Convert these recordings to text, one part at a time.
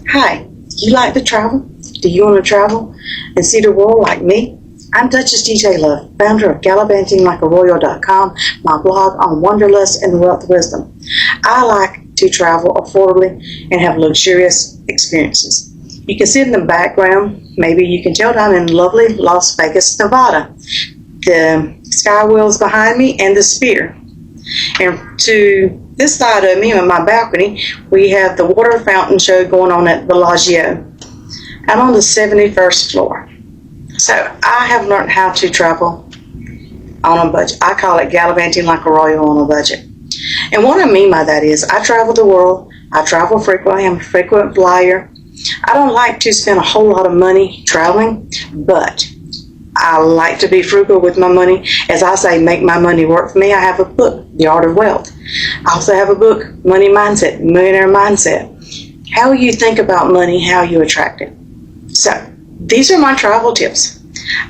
Hi, do you like to travel? Do you want to travel and see the world like me? I'm Duchess DJ Love, founder of Gallivanting Like my blog on wanderlust and wealth wisdom. I like to travel affordably and have luxurious experiences. You can see in the background, maybe you can tell I'm in lovely Las Vegas, Nevada. The sky wheels behind me and the Sphere. And to this side of me on my balcony, we have the water fountain show going on at Bellagio. I'm on the 71st floor. So I have learned how to travel on a budget. I call it gallivanting like a royal on a budget. And what I mean by that is I travel the world. I travel frequently. I'm a frequent flyer. I don't like to spend a whole lot of money traveling, but I like to be frugal with my money. As I say, make my money work for me. I have a book, The Art of Wealth. I also have a book, Money Mindset, Millionaire Mindset. How you think about money, how you attract it. So, these are my travel tips.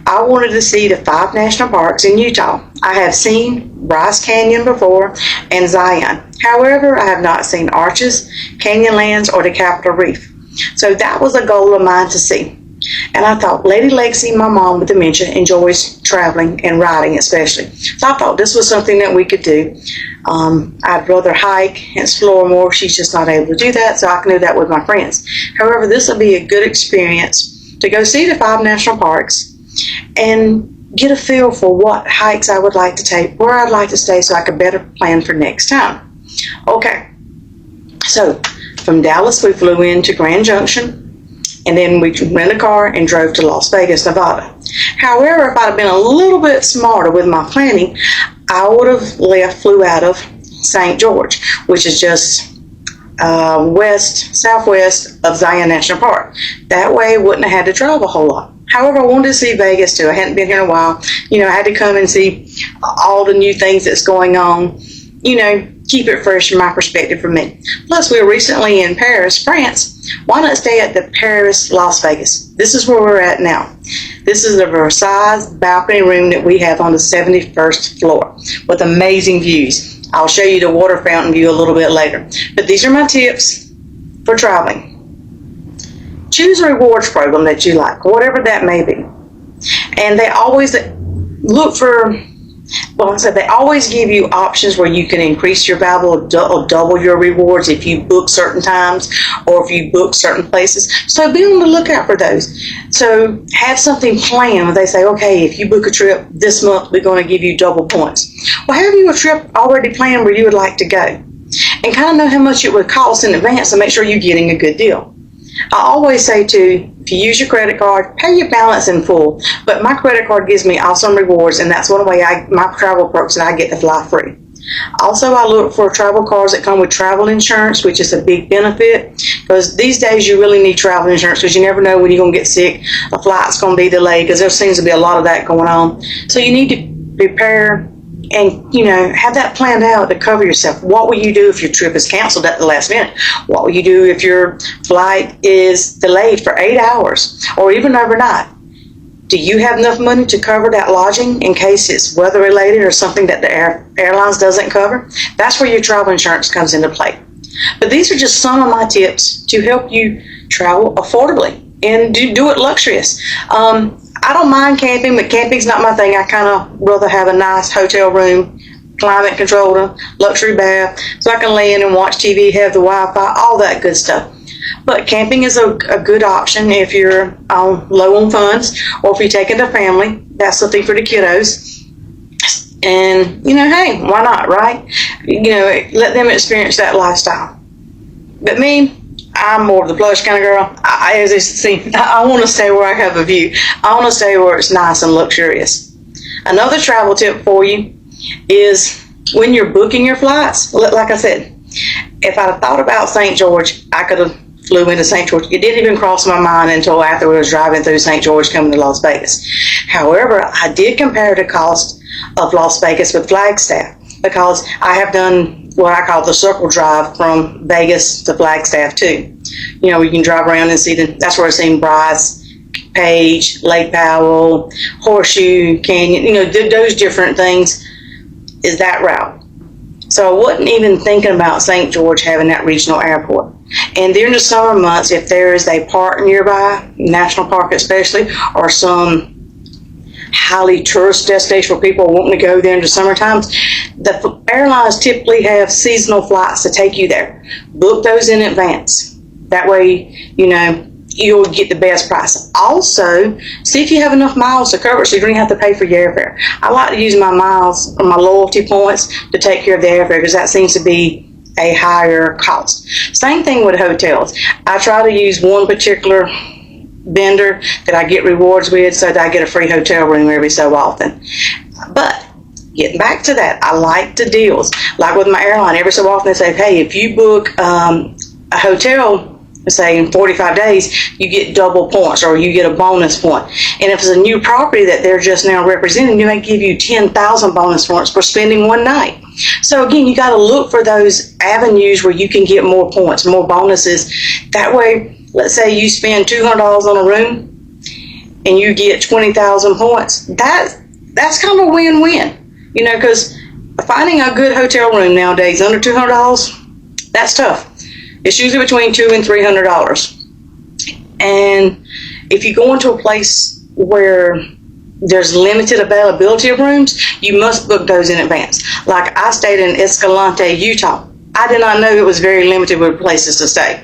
I wanted to see the 5 national parks in Utah. I have seen Bryce Canyon before and Zion. However, I have not seen Arches, Canyonlands, or the Capitol Reef. So that was a goal of mine to see. And I thought, Lady Lexi, my mom with dementia, enjoys traveling and riding especially. So I thought this was something that we could do. I'd rather hike and explore more. She's just not able to do that, so I can do that with my friends. However, this will be a good experience to go see the 5 national parks and get a feel for what hikes I would like to take, where I'd like to stay so I could better plan for next time. Okay, so from Dallas we flew into Grand Junction. And then we rented a car and drove to Las Vegas, Nevada. However, if I'd have been a little bit smarter with my planning, I would have flew out of St. George, which is just southwest of Zion National Park. That way I wouldn't have had to drive a whole lot. However, I wanted to see Vegas too. I hadn't been here in a while. I had to come and see all the new things that's going on. Keep it fresh from my perspective for me. Plus, we were recently in Paris, France. Why not stay at the Paris, Las Vegas? This is where we're at now. This is the Versailles balcony room that we have on the 71st floor with amazing views. I'll show you the water fountain view a little bit later. But these are my tips for traveling. Choose a rewards program that you like, whatever that may be. And they always look for... they always give you options where you can increase your value or double your rewards if you book certain times or if you book certain places. So be on the lookout for those. So have something planned where they say, okay, if you book a trip this month, we're going to give you double points. Well, have you a trip already planned where you would like to go? And kind of know how much it would cost in advance to make sure you're getting a good deal. I always say too, if you use your credit card, pay your balance in full. But my credit card gives me awesome rewards, and that's one way my travel perks that I get to fly free. Also, I look for travel cards that come with travel insurance, which is a big benefit because these days you really need travel insurance because you never know when you're going to get sick. A flight's going to be delayed because there seems to be a lot of that going on. So you need to prepare and, have that planned out to cover yourself. What will you do if your trip is canceled at the last minute? What will you do if your flight is delayed for 8 hours or even overnight? Do you have enough money to cover that lodging in case it's weather related or something that the airlines doesn't cover? That's where your travel insurance comes into play. But these are just some of my tips to help you travel affordably and do it luxurious. I don't mind camping, but camping's not my thing. I kind of rather have a nice hotel room, climate controlled, luxury bath, so I can lay in and watch TV, have the Wi-Fi, all that good stuff. But camping is a good option if you're low on funds or if you're taking the family. That's something for the kiddos. And, hey, why not, right? Let them experience that lifestyle. But me, I'm more of the plush kind of girl. As you see, I want to stay where I have a view. I want to stay where it's nice and luxurious. Another travel tip for you is when you're booking your flights, like I said, if I'd have thought about St. George, I could have flew into St. George. It didn't even cross my mind until after we was driving through St. George coming to Las Vegas. However, I did compare the cost of Las Vegas with Flagstaff because I have done what I call the circle drive from Vegas to Flagstaff too. You can drive around and see that's where I've seen Bryce, Page, Lake Powell, Horseshoe Canyon, those different things is that route. So I wasn't even thinking about St. George having that regional airport. And during the summer months, if there is a park nearby, national park especially, or some highly tourist destination where people are wanting to go there in the summer times, the airlines typically have seasonal flights to take you there. Book those in advance. That way, you'll get the best price. Also, see if you have enough miles to cover it so you don't have to pay for your airfare. I like to use my miles or my loyalty points to take care of the airfare because that seems to be a higher cost. Same thing with hotels. I try to use one particular vendor that I get rewards with so that I get a free hotel room every so often. But getting back to that, I like the deals. Like with my airline, every so often they say, hey, if you book a hotel, say in 45 days, you get double points or you get a bonus point. And if it's a new property that they're just now representing, they may give you 10,000 bonus points for spending one night. So again, you got to look for those avenues where you can get more points, more bonuses. That way, let's say you spend $200 on a room and you get 20,000 points. That's kind of a win-win, because finding a good hotel room nowadays under $200, that's tough. It's usually between $200 and $300. And if you go into a place where there's limited availability of rooms, you must book those in advance. Like I stayed in Escalante, Utah. I did not know it was very limited with places to stay,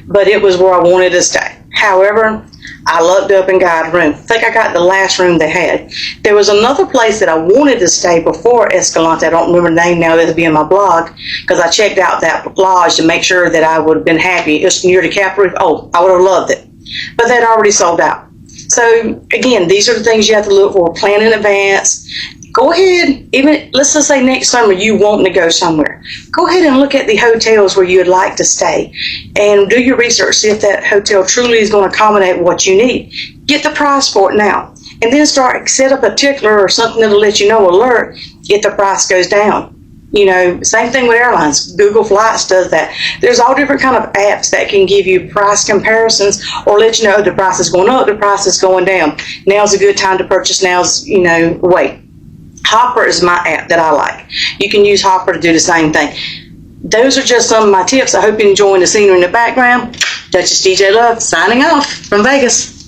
but it was where I wanted to stay. However, I lucked up and got a room. I think I got the last room they had. There was another place that I wanted to stay before Escalante. I don't remember the name now. That'll be in my blog because I checked out that lodge to make sure that I would have been happy. It was near the Capitol Reef. Oh, I would have loved it. But they'd already sold out. So, again, these are the things you have to look for. Plan in advance. Go ahead, even let's just say next summer you want to go somewhere. Go ahead and look at the hotels where you would like to stay and do your research. See if that hotel truly is going to accommodate what you need. Get the price for it now. And then set up a tickler or something that'll let you know, alert, if the price goes down. Same thing with airlines. Google Flights does that. There's all different kind of apps that can give you price comparisons or let you know the price is going up, the price is going down. Now's a good time to purchase. Wait. Hopper is my app that I like. You can use Hopper to do the same thing. Those are just some of my tips. I hope you're enjoying the scenery in the background. Duchess DJ Love signing off from Vegas.